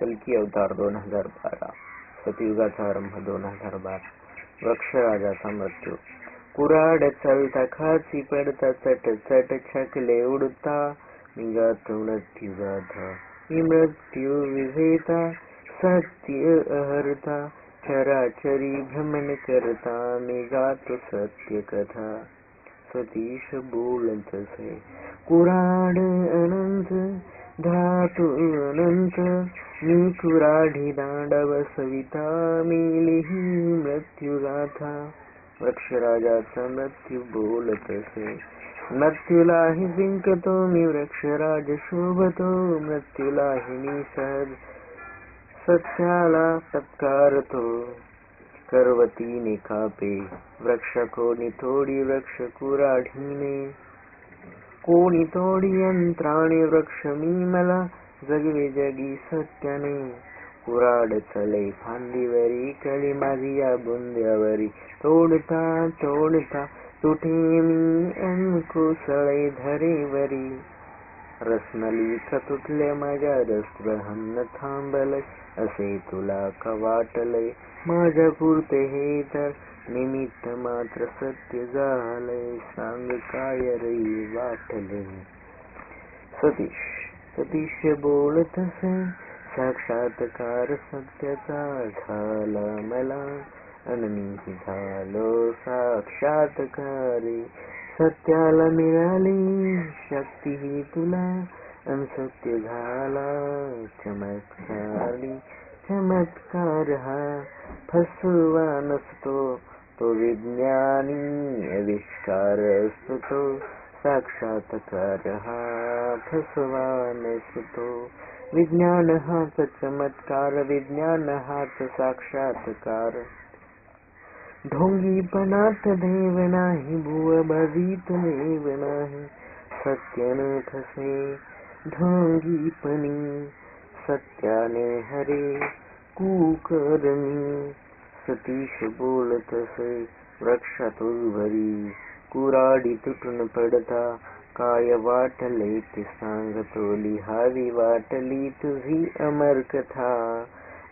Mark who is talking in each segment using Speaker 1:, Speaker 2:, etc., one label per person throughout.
Speaker 1: कल्की अवतार 2012, सतयुगाचा आरंभ 2012, वृक्षराजाचा मृत्यू. कुऱ्हाड चालता खाची पडता चट चट छकले उडता, मी गातो मृत्युगाथा मी मृत्यू विजेता, सत्य अहर्ता चराचरी भ्रमण करता, मी गातो सत्य कथा. सतीश बोलतसे कुऱ्हाड अनंत धातू अनंत, मी कुऱ्हाडी दांडा बसविता, मी लिही मृत्युगाथा. वृक्षराजाचा मृत्यू बोलतसे मृत्यूलाही जिंकतो मी, वृक्षराज शोभतो मृत्यूलाही मी सहज, सत्याला पत्कारतो करवतीने कापे. वृक्ष कोणी तोडी वृक्ष कुऱ्हाडीने, कोणी तोडी यंत्राने वृक्ष मी मला, जगवे जगी सत्याने. कुऱ्हाड चले फांदीवरी कळी माझी या बुंद्यावरी, तोडता तोडता तुटे मी अन कोसळे धरेवरी. रसनलीच तुटले माझ्या रसग्रहण थांबले, असे तुला का वाटले माझ्या पुरते हे तर निमित्त मात्र सत्य झाले, सांग काय रे वाटले. सतीश बोलतसे साक्षात्कार सत्याचा झाला मला, अन मी झालो साक्षात्कारी. सत्याला मिळाली शक्ती ही तुला, अन सत्य झाला चमत्कारी. चमत्कार हा फसवा नसतो, तो विज्ञानी आविष्कार असतो तो. साक्षात्कार हा फसवा नसतो, विज्ञान हाच चमत्कार, विज्ञान हाच साक्षात्कार. ढोंगीपणात देव नाही, भुवबळीत देव नाही, सत्य न ठसे ढोंगीपणी. सत्याने हरे कुकर्मी. सतीश बोलतसे वृक्षातून भरी, कुऱ्हाडी तुटून पडता, काय वाटले ते सांगतो लिहावी वाटली तुझी अमर कथा.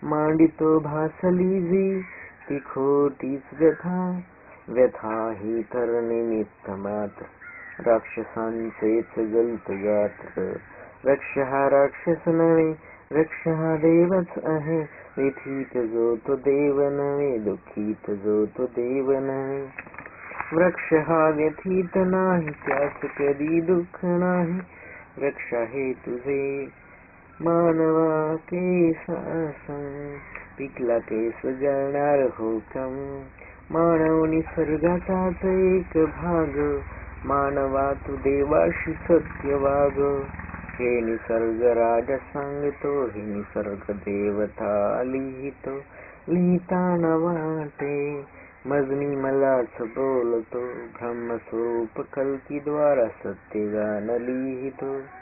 Speaker 1: मांडितो भासली जी ती खोटीच व्यथा, व्यथा ही तर निमित्त मात्र, राक्षसांचेच गलत गात्र. वृक्ष हा राक्षस नव्हे, वृक्ष हा देवच आहे, विथीत जो तो देव नव्हे, दुःखीत जो तो देव नव्हे. वृक्ष हा व्यथित नाही, त्यास कधी दुःख नाही. वृक्ष हे तुझे मानवा केस असं, पिकला केस जळणार हो कम. मानव निसर्गाचाच एक भाग, मानवा तू देवाशी सत्य वाग. हे निसर्ग राज सांगतो, हे निसर्ग देवता लिहितो. लिहिताना वाटे मज मी मलाच बोलतो, ब्रह्मस्वरूप कल्कीद्वारा सत्य गान लिहितो.